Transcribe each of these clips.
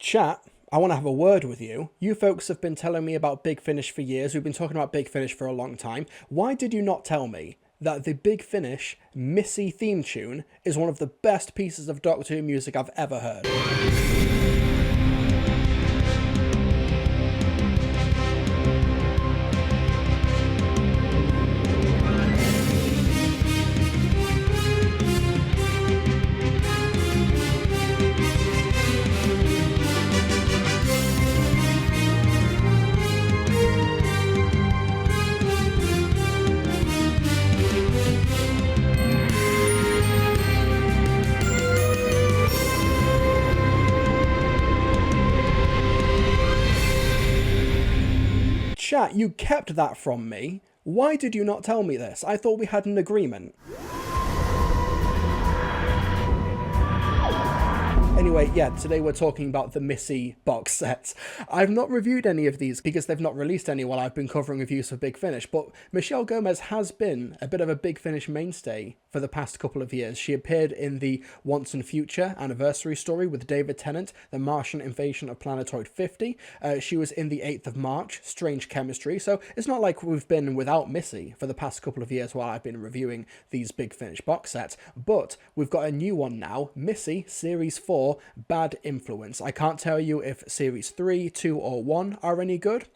Chat, I want to have a word with you. You folks have been telling me about Big Finish for years. We've been talking about Big Finish for a long time. Why did you not tell me that the Big Finish Missy theme tune is one of the best pieces of Doctor Who music I've ever heard? Chat, you kept that from me. Why did you not tell me this? I thought we had an agreement. Anyway, yeah, today we're talking about the Missy box sets. I've not reviewed any of these because they've not released any while I've been covering reviews for Big Finish, but Michelle Gomez has been a bit of a Big Finish mainstay for the past couple of years. She appeared in the Once and Future anniversary story with David Tennant, The Martian Invasion of Planetoid 50. She was in the 8th of March, Strange Chemistry, so it's not like we've been without Missy for the past couple of years while I've been reviewing these Big Finish box sets, but we've got a new one now, Missy Series 4, Bad Influence. I can't tell you if Series 3, 2 or 1 are any good.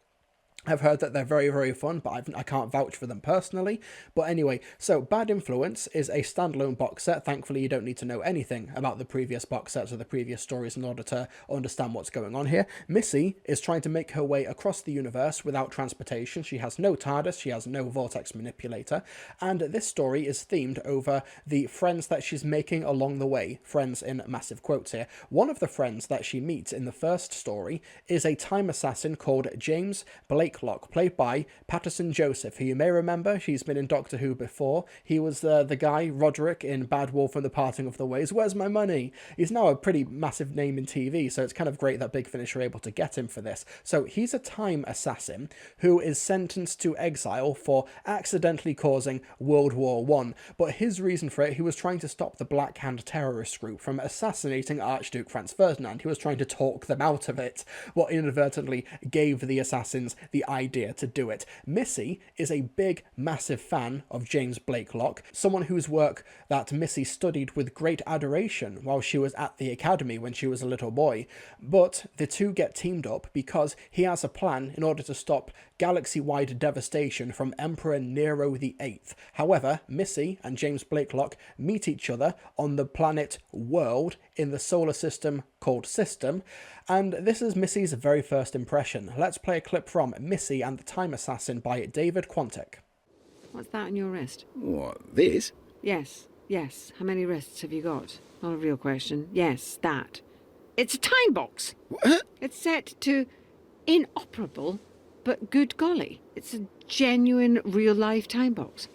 I've heard that they're very, very fun, but I can't vouch for them personally. But anyway, so Bad Influence is a standalone box set. Thankfully, you don't need to know anything about the previous box sets or the previous stories in order to understand what's going on here. Missy is trying to make her way across the universe without transportation. She has no TARDIS, she has no vortex manipulator, and this story is themed over the friends that she's making along the way. Friends in massive quotes here. One of the friends that she meets in the first story is a time assassin called James Blakelock, played by Patterson Joseph, who you may remember. She's been in Doctor Who before. He was the guy, Roderick, in Bad Wolf and the Parting of the Ways. Where's my money? He's now a pretty massive name in TV, so it's kind of great that Big Finish are able to get him for this. So he's a time assassin who is sentenced to exile for accidentally causing World War I. But his reason for it, he was trying to stop the Black Hand terrorist group from assassinating Archduke Franz Ferdinand. He was trying to talk them out of it, what inadvertently gave the assassins the idea to do it. Missy is a big, massive fan of James Blakelock, someone whose work that Missy studied with great adoration while she was at the academy when she was a little boy. But the two get teamed up because he has a plan in order to stop galaxy-wide devastation from Emperor Nero VIII. However, Missy and James Blakelock meet each other on the planet World in the solar system called System, and this is Missy's very first impression. Let's play a clip from Missy and the Time Assassin by David Quantick. What's that on your wrist? What, this? Yes. How many wrists have you got? Not a real question. Yes, that. It's a time box. What? It's set to inoperable, but good golly, it's a genuine real-life time box.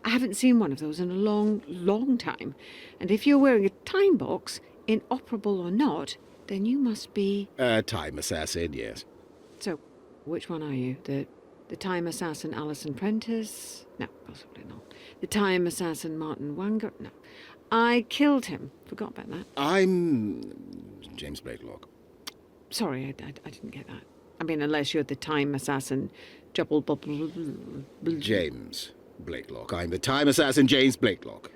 I haven't seen one of those in a long, long time. And if you're wearing a time box, inoperable or not, then you must be... Time assassin, yes. So, which one are you? The time assassin Alison Prentice? No, possibly not. The time assassin Martin Wanger? No. I killed him. Forgot about that. I'm... James Blakelock. Sorry, I didn't get that. I mean, unless you're the time assassin... James Blakelock. I'm the time assassin James Blakelock.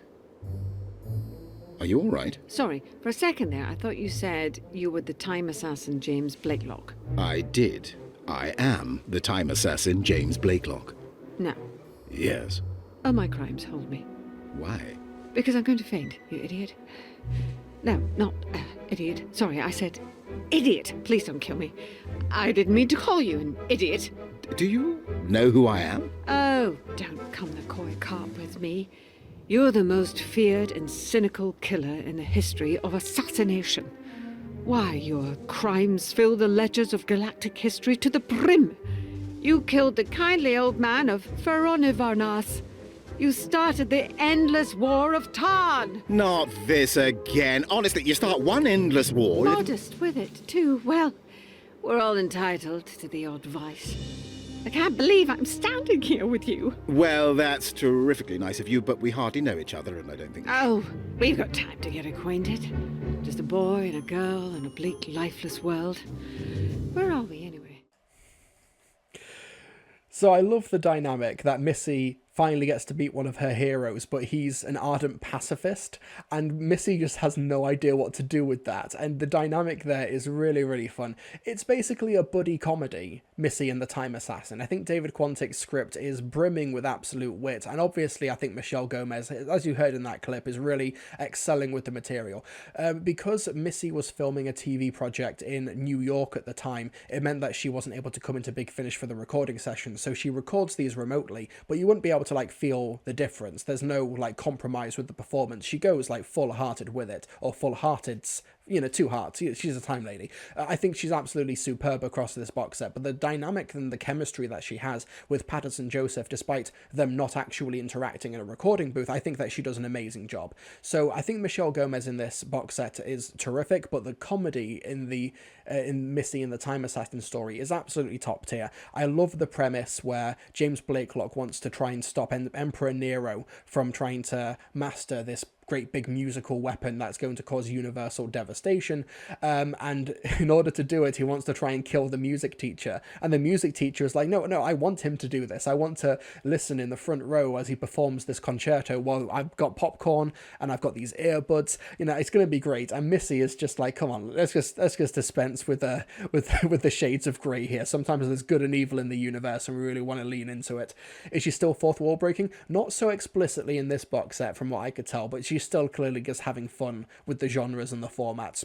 Are you all right? Sorry, for a second there, I thought you said you were the time assassin James Blakelock. I did. I am the time assassin James Blakelock. No. Yes. Oh, my crimes hold me. Why? Because I'm going to faint, you idiot. No, not idiot. Sorry, I said idiot. Please don't kill me. I didn't mean to call you an idiot. Do you know who I am? Oh, don't come the coy carp with me. You're the most feared and cynical killer in the history of assassination. Why, your crimes fill the ledgers of galactic history to the brim. You killed the kindly old man of Feronivarnas. You started the endless war of Tarn. Not this again. Honestly, you start one endless war. Modest with it, too. Well, we're all entitled to the odd vice. I can't believe I'm standing here with you. Well, that's terrifically nice of you, but we hardly know each other, and I don't think... Oh, we've got time to get acquainted. Just a boy and a girl in a bleak, lifeless world. Where are we, anyway? So I love the dynamic that Missy finally gets to meet one of her heroes, but he's an ardent pacifist, and Missy just has no idea what to do with that, and the dynamic there is really, really fun. It's basically a buddy comedy, Missy and the Time Assassin. I think David Quantick's script is brimming with absolute wit, and obviously I think Michelle Gomez, as you heard in that clip, is really excelling with the material. Because Missy was filming a TV project in New York at the time, it meant that she wasn't able to come into Big Finish for the recording session, so she records these remotely, but you wouldn't be able to like feel the difference. There's no like compromise with the performance. She goes like full-hearted with it, or full-hearted's, you know, two hearts. She's a time lady. I think she's absolutely superb across this box set, but the dynamic and the chemistry that she has with Patterson Joseph, despite them not actually interacting in a recording booth, I think that she does an amazing job. So I think Michelle Gomez in this box set is terrific, but the comedy in the in Missy and the Time Assassin story is absolutely top tier. I love the premise where James Blakelock wants to try and stop Emperor Nero from trying to master this great big musical weapon that's going to cause universal devastation, and in order to do it he wants to try and kill the music teacher, and the music teacher is like, no, I want him to do this. I want to listen in the front row as he performs this concerto while I've got popcorn and I've got these earbuds, you know, it's going to be great. And Missy is just like, come on, let's just dispense with the shades of grey here. Sometimes there's good and evil in the universe and we really want to lean into it. Is she still fourth wall breaking? Not so explicitly in this box set from what I could tell, but she's still clearly just having fun with the genres and the formats.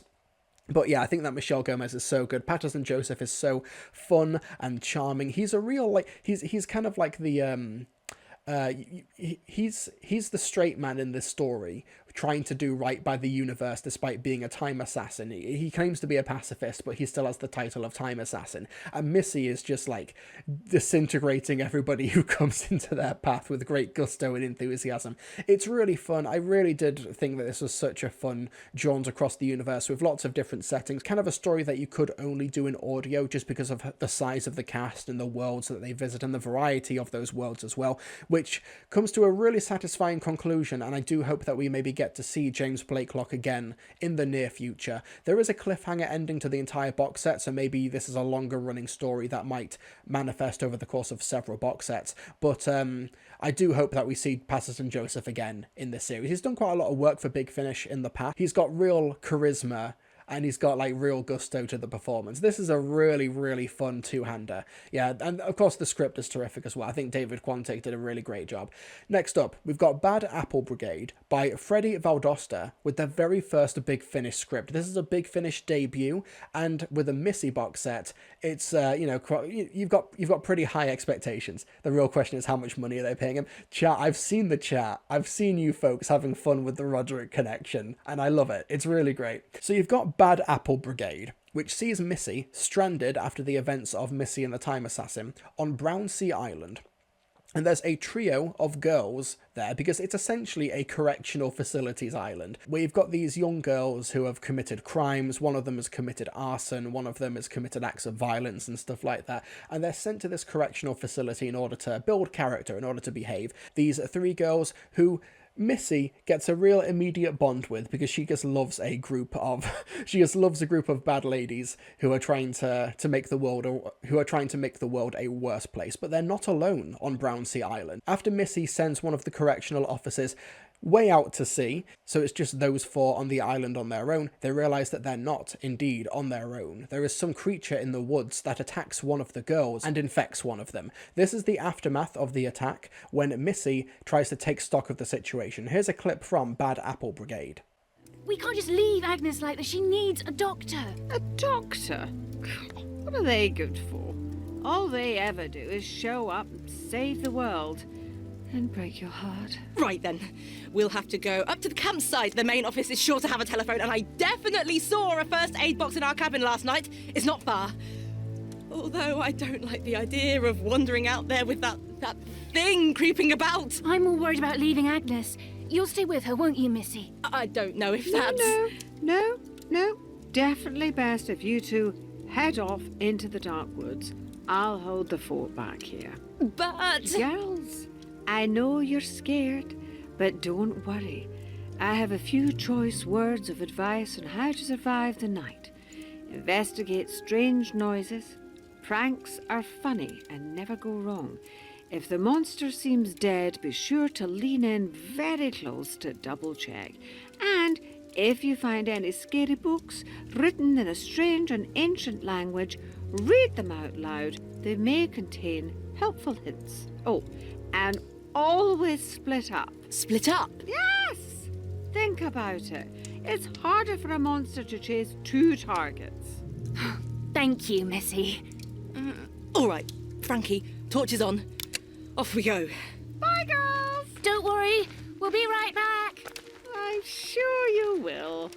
But yeah, I think that Michelle Gomez is so good. Patterson Joseph is so fun and charming. He's a real, like, he's kind of like the he's the straight man in this story, trying to do right by the universe despite being a time assassin. He claims to be a pacifist, but he still has the title of time assassin. And Missy is just like disintegrating everybody who comes into their path with great gusto and enthusiasm. It's really fun. I really did think that this was such a fun jaunt across the universe with lots of different settings, kind of a story that you could only do in audio just because of the size of the cast and the worlds that they visit and the variety of those worlds as well, which comes to a really satisfying conclusion. And I do hope that we maybe get to see James Blakelock again in the near future. There is a cliffhanger ending to the entire box set, so maybe this is a longer running story that might manifest over the course of several box sets, but I do hope that we see Patterson Joseph again in this series. He's done quite a lot of work for Big Finish in the past. He's got real charisma and he's got like real gusto to the performance. This is a really, really fun two-hander. Yeah, and of course the script is terrific as well. I think David Quantick did a really great job. Next up, we've got Bad Apple Brigade by Freddie Valdosta with their very first Big Finish script. This is a Big Finish debut, and with a Missy box set, it's you know, you've got pretty high expectations. The real question is, how much money are they paying him? Chat, I've seen the chat. I've seen you folks having fun with the Roderick connection, and I love it. It's really great. So you've got Bad Apple Brigade, which sees Missy stranded after the events of Missy and the Time Assassin on Brownsea Island. And there's a trio of girls there because it's essentially a correctional facilities island where you've got these young girls who have committed crimes. One of them has committed arson, one of them has committed acts of violence and stuff like that. And they're sent to this correctional facility in order to build character, in order to behave. These are three girls who Missy gets a real immediate bond with because she just loves a group of bad ladies who are trying to make the world a worse place. But they're not alone on Brownsea Island. After Missy sends one of the correctional officers way out to sea, so it's just those four on the island on their own, they realise that they're not indeed on their own. There is some creature in the woods that attacks one of the girls and infects one of them. This is the aftermath of the attack when Missy tries to take stock of the situation. Here's a clip from Bad Apple Brigade. We can't just leave Agnes like this. She needs a doctor. A doctor? What are they good for? All they ever do is show up and save the world. And break your heart. Right then, we'll have to go up to the campsite. The main office is sure to have a telephone, and I definitely saw a first aid box in our cabin last night. It's not far. Although I don't like the idea of wandering out there with that thing creeping about. I'm all worried about leaving Agnes. You'll stay with her, won't you, Missy? I don't know if that's... No. Definitely best if you two head off into the dark woods. I'll hold the fort back here. But... Girls, I know you're scared, but don't worry. I have a few choice words of advice on how to survive the night. Investigate strange noises. Pranks are funny and never go wrong. If the monster seems dead, be sure to lean in very close to double check. And if you find any scary books written in a strange and ancient language, read them out loud. They may contain helpful hints. Oh, and always split up. Split up? Yes! Think about it. It's harder for a monster to chase two targets. Thank you, Missy. All right, Frankie, torches on. Off we go. Bye, girls! Don't worry, we'll be right back. I'm sure you will.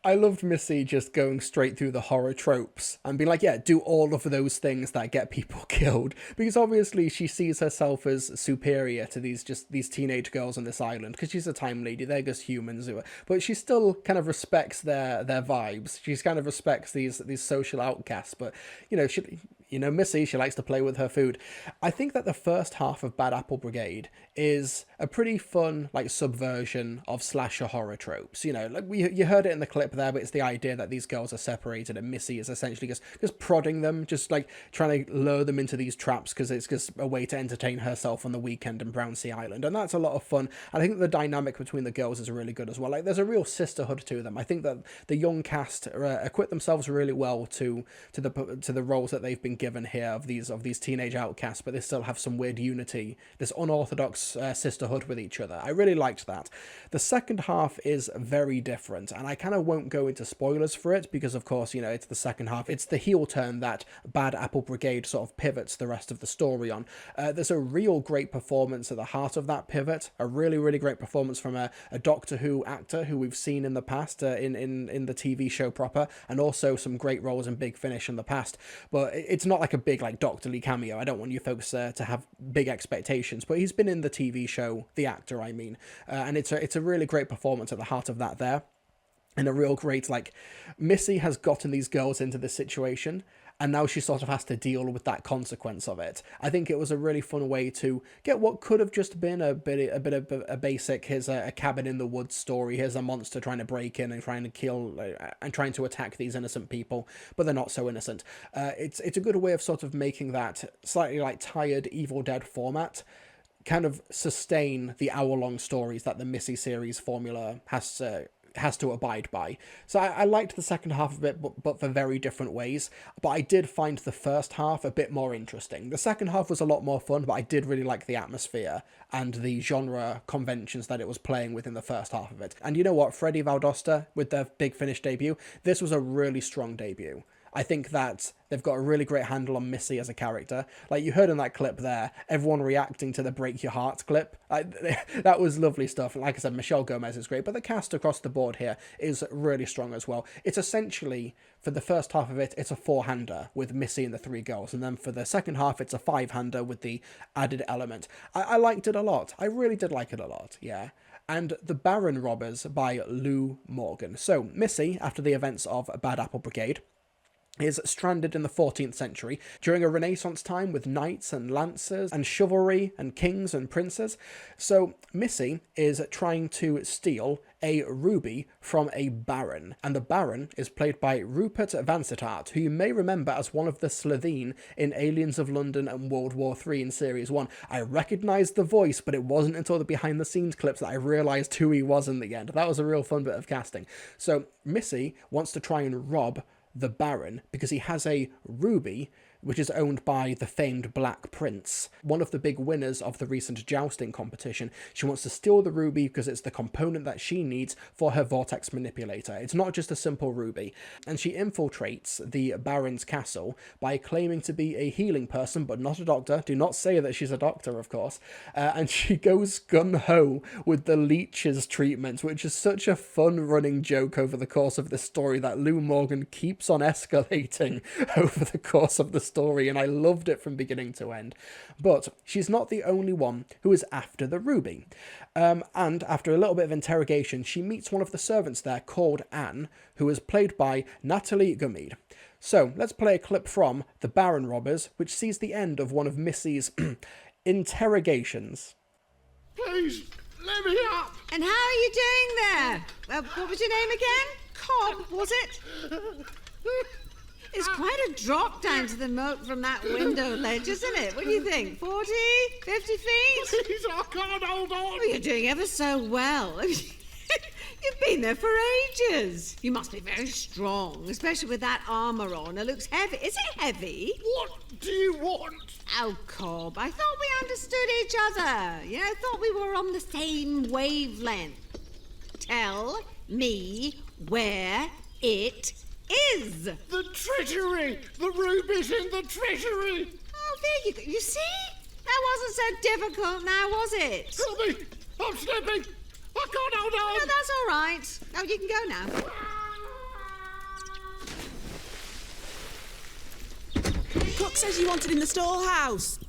I loved Missy just going straight through the horror tropes and being like, yeah, do all of those things that get people killed. Because obviously she sees herself as superior to these teenage girls on this island because she's a time lady. They're just humans. But she still kind of respects their vibes. She kind of respects these social outcasts. But, Missy, she likes to play with her food. I think that the first half of Bad Apple Brigade is a pretty fun, subversion of slasher horror tropes. You heard it in the clip there, but it's the idea that these girls are separated and Missy is essentially just prodding them, just trying to lure them into these traps because it's just a way to entertain herself on the weekend in Brownsea Island. And that's a lot of fun. And I think the dynamic between the girls is really good as well. There's a real sisterhood to them. I think that the young cast acquit themselves really well to the roles that they've been given here of these teenage outcasts, but they still have some weird unity, this unorthodox sisterhood with each other. I really liked that. The second half is very different, and I kind of won't go into spoilers for it because, of course, it's the second half. It's the heel turn that Bad Apple Brigade sort of pivots the rest of the story on. There's a real great performance at the heart of that pivot, a really, really great performance from a Doctor Who actor who we've seen in the past in the TV show proper, and also some great roles in Big Finish in the past. But it's not like a big Dr. Lee cameo. I don't want you folks to have big expectations, but he's been in the TV show, the actor, I mean, and it's a really great performance at the heart of that there. And a real great, Missy has gotten these girls into this situation, and now she sort of has to deal with that consequence of it. I think it was a really fun way to get what could have just been a bit of a basic, here's a cabin in the woods story, here's a monster trying to break in and trying to kill and trying to attack these innocent people, but they're not so innocent. It's a good way of sort of making that slightly tired Evil Dead format kind of sustain the hour-long stories that the Missy series formula has to abide by. So I liked the second half of it, but for very different ways. But I did find the first half a bit more interesting. The second half was a lot more fun, but I did really like the atmosphere and the genre conventions that it was playing with in the first half of it. And you know what? Freddie Valdosta, with their Big Finish debut, this was a really strong debut. I think that they've got a really great handle on Missy as a character. You heard in that clip there, everyone reacting to the Break Your Heart clip. That was lovely stuff. Like I said, Michelle Gomez is great, but the cast across the board here is really strong as well. It's essentially, for the first half of it, it's a four-hander with Missy and the three girls, and then for the second half, it's a five-hander with the added element. I liked it a lot. I really did like it a lot, yeah. And The Baron Robbers by Lou Morgan. So, Missy, after the events of Bad Apple Brigade, is stranded in the 14th century during a Renaissance time with knights and lancers and chivalry and kings and princes. So Missy is trying to steal a ruby from a baron, and the baron is played by Rupert Vansittart, who you may remember as one of the Slitheen in Aliens of London and World War III in Series 1. I recognised the voice, but it wasn't until the behind-the-scenes clips that I realised who he was in the end. That was a real fun bit of casting. So Missy wants to try and rob the Baron because he has a ruby which is owned by the famed Black Prince, one of the big winners of the recent jousting competition. She wants to steal the ruby because it's the component that she needs for her vortex manipulator. It's not just a simple ruby. And she infiltrates the Baron's castle by claiming to be a healing person, but not a doctor. Do not say that she's a doctor, of course. And she goes gung-ho with the leeches treatment, which is such a fun running joke over the course of this story that Lou Morgan keeps on escalating over the course of the story, and I loved it from beginning to end. But she's not the only one who is after the ruby. And after a little bit of interrogation, she meets one of the servants there called Anne, who is played by Natalie Gumede. So let's play a clip from The Baron Robbers, which sees the end of one of Missy's interrogations. Please, let me up! And how are you doing there? What was your name again? Cobb, was it? It's quite a drop down to the moat from that window ledge, isn't it? What do you think? 40? 50 feet? Please, I can't hold on! Well, you're doing ever so well. You've been there for ages. You must be very strong, especially with that armour on. It looks heavy. Is it heavy? What do you want? Oh, Cobb, I thought we understood each other. You know, I thought we were on the same wavelength. Tell me where it is. The treasury! The ruby's in the treasury! Oh, there you go. You see? That wasn't so difficult now, was it? Help me! I'm slipping! I can't hold on! No, that's all right. Oh, you can go now. Cook says you want it in the storehouse.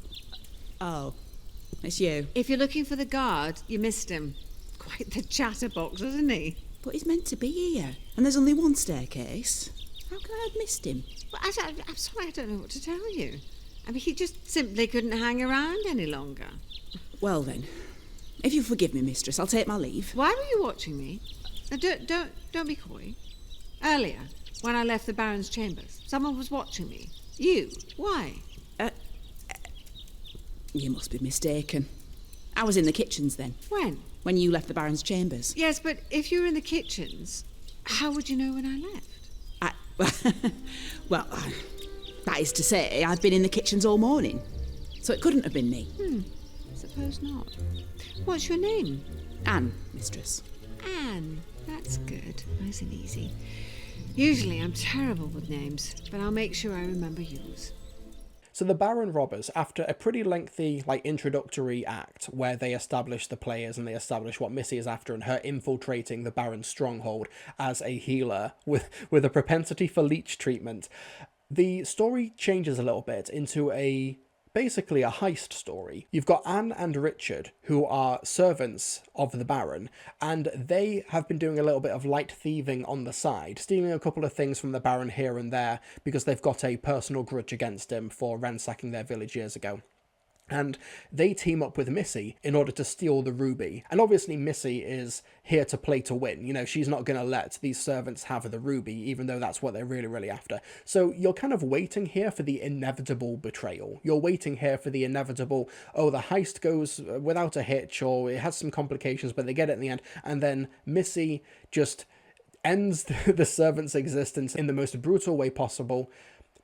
Oh, it's you. If you're looking for the guard, you missed him. Quite the chatterbox, isn't he? But he's meant to be here, and there's only one staircase. How can I have missed him? Well, I'm sorry, I don't know what to tell you. I mean, he just simply couldn't hang around any longer. Well then, if you forgive me, mistress, I'll take my leave. Why were you watching me? Now, don't be coy. Earlier, when I left the Baron's chambers, someone was watching me. You. Why? You must be mistaken. I was in the kitchens then, when you left the Baron's chambers. Yes, but if you were in the kitchens, how would you know when I left? Well, that is to say, I've been in the kitchens all morning, so it couldn't have been me. Suppose not. What's your name? Anne, mistress. Anne. That's good. Nice and easy. Usually I'm terrible with names, but I'll make sure I remember yours. So the Baron Robbers, after a pretty lengthy introductory act where they establish the players and they establish what Missy is after and her infiltrating the Baron's stronghold as a healer with a propensity for leech treatment, the story changes a little bit into basically a heist story. You've got Anne and Richard, who are servants of the Baron, and they have been doing a little bit of light thieving on the side, stealing a couple of things from the Baron here and there because they've got a personal grudge against him for ransacking their village years ago. And they team up with Missy in order to steal the ruby. And obviously Missy is here to play to win. You know, she's not going to let these servants have the ruby, even though that's what they're really, really after. So you're kind of waiting here for the inevitable betrayal. You're waiting here for the inevitable, the heist goes without a hitch, or it has some complications, but they get it in the end. And then Missy just ends the servant's existence in the most brutal way possible.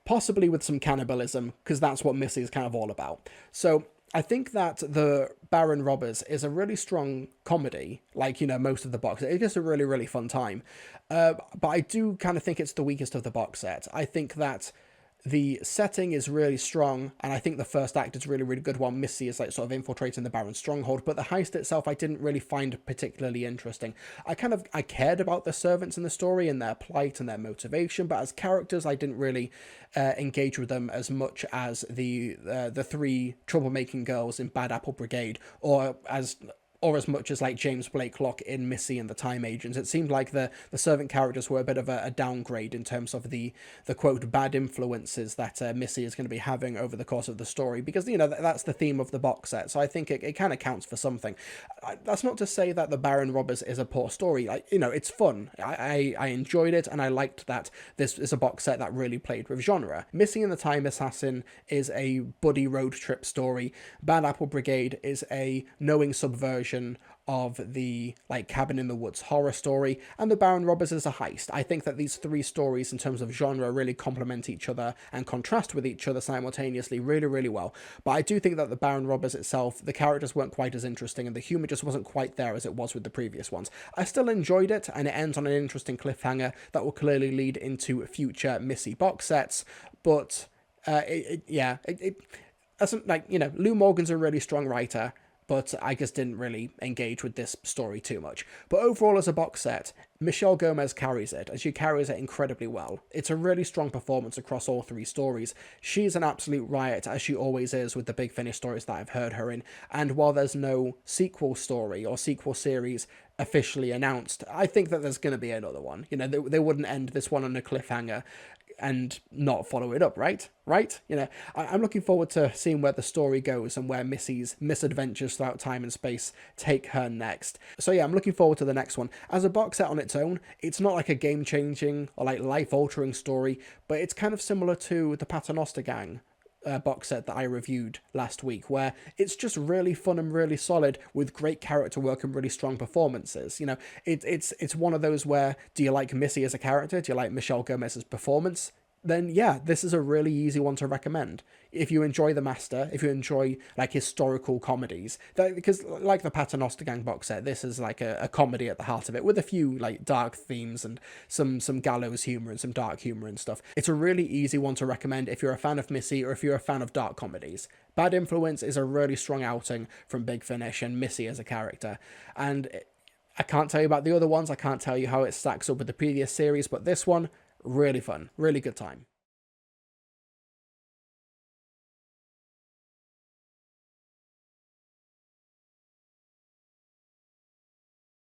Possibly with some cannibalism, because that's what Missy is kind of all about. So I think that The Baron Robbers is a really strong comedy, like, most of the box set. It's just a really, really fun time. But I do kind of think it's the weakest of the box set. I think that the setting is really strong, and I think the first act is really, really good while Missy is sort of infiltrating the Baron's stronghold, but the heist itself I didn't really find particularly interesting. I cared about the servants in the story and their plight and their motivation, but as characters I didn't really engage with them as much as the three troublemaking girls in Bad Apple Brigade, or as much as James Blakelock in Missy and the Time Agents. It seemed like the servant characters were a bit of a downgrade in terms of the quote bad influences that Missy is going to be having over the course of the story, because that's the theme of the box set, so I think it kind of counts for something. That's not to say that The Baron Robbers is a poor story. It's fun. I enjoyed it, and I liked that this is a box set that really played with genre. Missy and the Time Assassin is a buddy road trip story. Bad Apple Brigade is a knowing subversion of the Cabin in the Woods horror story, and The Baron Robbers is a heist. I think that these three stories in terms of genre really complement each other and contrast with each other simultaneously really, really well. But I do think that The Baron Robbers itself, the characters weren't quite as interesting and the humour just wasn't quite there as it was with the previous ones. I still enjoyed it, and it ends on an interesting cliffhanger that will clearly lead into future Missy box sets, but Lou Morgan's a really strong writer, but I just didn't really engage with this story too much. But overall, as a box set, Michelle Gomez carries it, and she carries it incredibly well. It's a really strong performance across all 3 stories. She's an absolute riot, as she always is with the Big Finish stories that I've heard her in, and while there's no sequel story or sequel series officially announced, I think that there's going to be another one. You know, they wouldn't end this one on a cliffhanger and not follow it up, right? You know, I'm looking forward to seeing where the story goes and where Missy's misadventures throughout time and space take her next. So yeah, I'm looking forward to the next one. As a box set on its own, it's not like a game-changing or like life-altering story, but it's kind of similar to the Paternoster Gang box set that I reviewed last week, where it's just really fun and really solid with great character work and really strong performances. You know, it's one of those where, do you like Missy as a character? Do you like Michelle Gomez's performance? Then yeah, this is a really easy one to recommend. If you enjoy The Master, if you enjoy like historical comedies, because like the Paternoster Gang box set, this is like a comedy at the heart of it, with a few like dark themes and some gallows humor and some dark humor and stuff. It's a really easy one to recommend if you're a fan of Missy or if you're a fan of dark comedies. Bad Influence is a really strong outing from Big Finish and Missy as a character, and I can't tell you about the other ones, I can't tell you how it stacks up with the previous series, but this one, really fun, really good time.